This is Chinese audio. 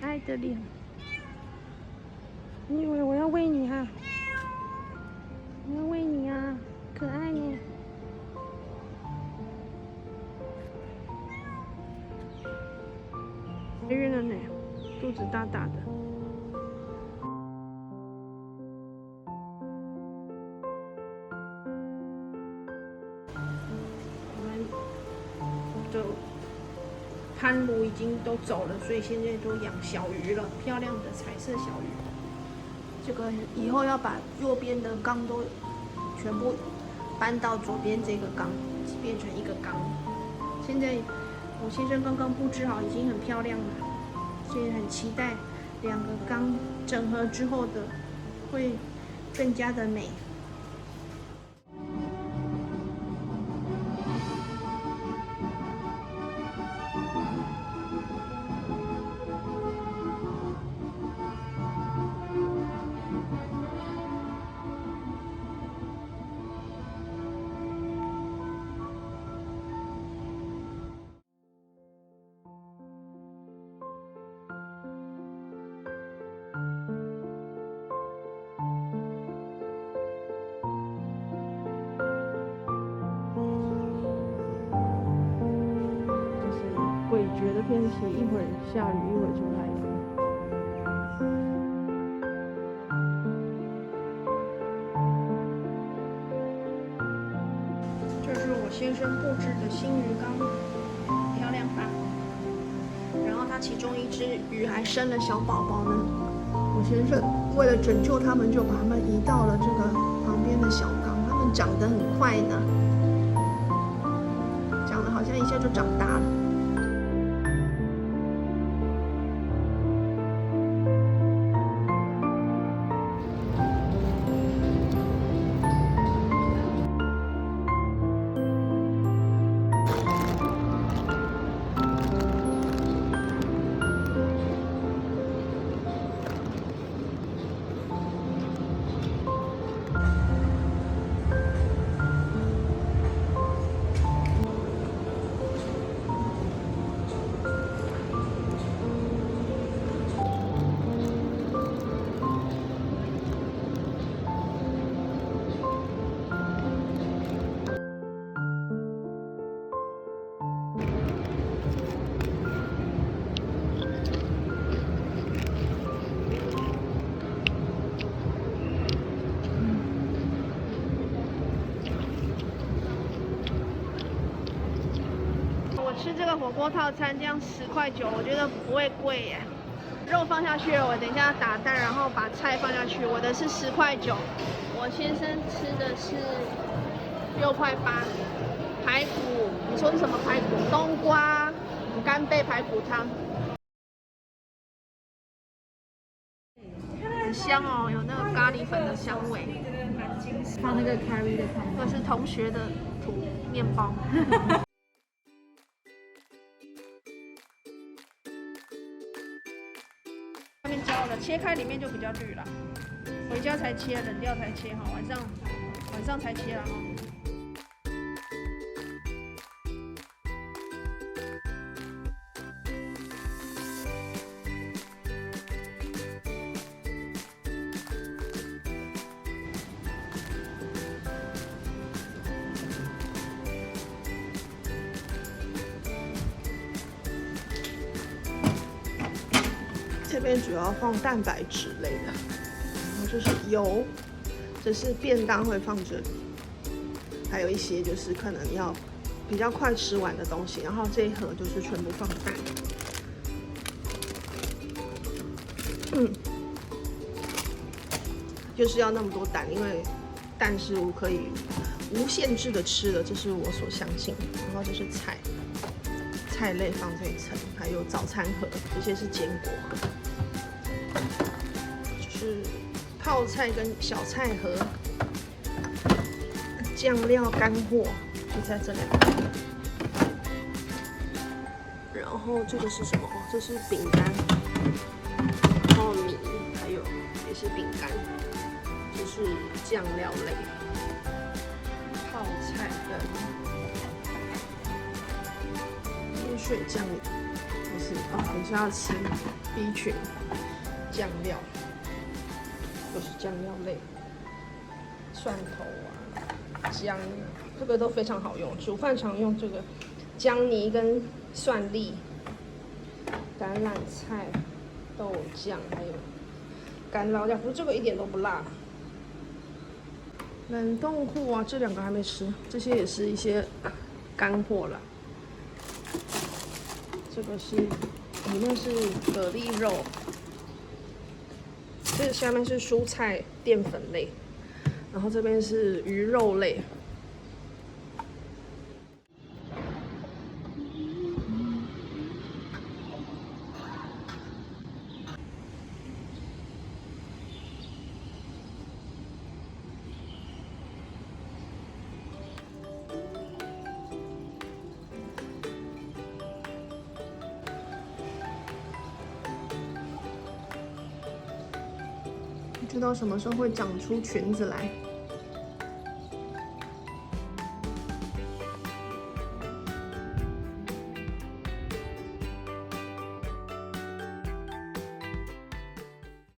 爱的脸。你以为我要喂你哈？我要喂你啊，可爱耶！怀孕了呢，肚子大大的。我们的潘卢已经都走了，所以现在都养小鱼了，漂亮的彩色小鱼。这个以后要把右边的缸都全部搬到左边这个缸，变成一个缸。现在我先生刚刚布置好，已经很漂亮了，所以很期待两个缸整合之后的会更加的美。诡谲的天气，一会儿下雨，一会儿就来雨。这是我先生布置的新鱼缸，漂亮吧？然后它其中一只鱼还生了小宝宝呢。我先生为了拯救它们，就把它们移到了这个旁边的小缸。它们长得很快呢，长得好像一下就长大了。吃这个火锅套餐，这样10.9，我觉得不会贵耶。肉放下去了，我等一下打蛋，然后把菜放下去。我的是10.9，我先生吃的是6.8。排骨，你说是什么排骨？冬瓜干贝排骨汤，很香哦，有那个咖喱粉的香味。放那个 curry 的汤，这是同学的土面包。外面焦了，切开里面就比较绿了。回家才切，冷掉才切哈，晚上才切了哈。这边主要放蛋白质类的，然后就是油，这是便当会放这里，还有一些就是可能要比较快吃完的东西，然后这一盒就是全部放蛋。就是要那么多蛋，因为蛋是可以无限制的吃的，这是我所相信的。然后这是菜类放这一层，还有早餐盒，这些是坚果盒。就是泡菜跟小菜盒，酱料干货就在这两个。然后这个是什么？这是饼干，然后米，还有也是饼干，这是酱料类，泡菜跟盐水酱，这是等一下要吃 B 群酱料，都是酱料类，蒜头啊、姜啊，这个都非常好用。煮饭常用这个姜泥跟蒜粒、橄榄菜、豆酱，还有干辣椒，不过这个一点都不辣。冷冻库啊，这2个还没吃，这些也是一些干货了。这个是里面是蛤蜊肉，这个下面是蔬菜淀粉类，然后这边是鱼肉类。不知道什么时候会长出裙子来。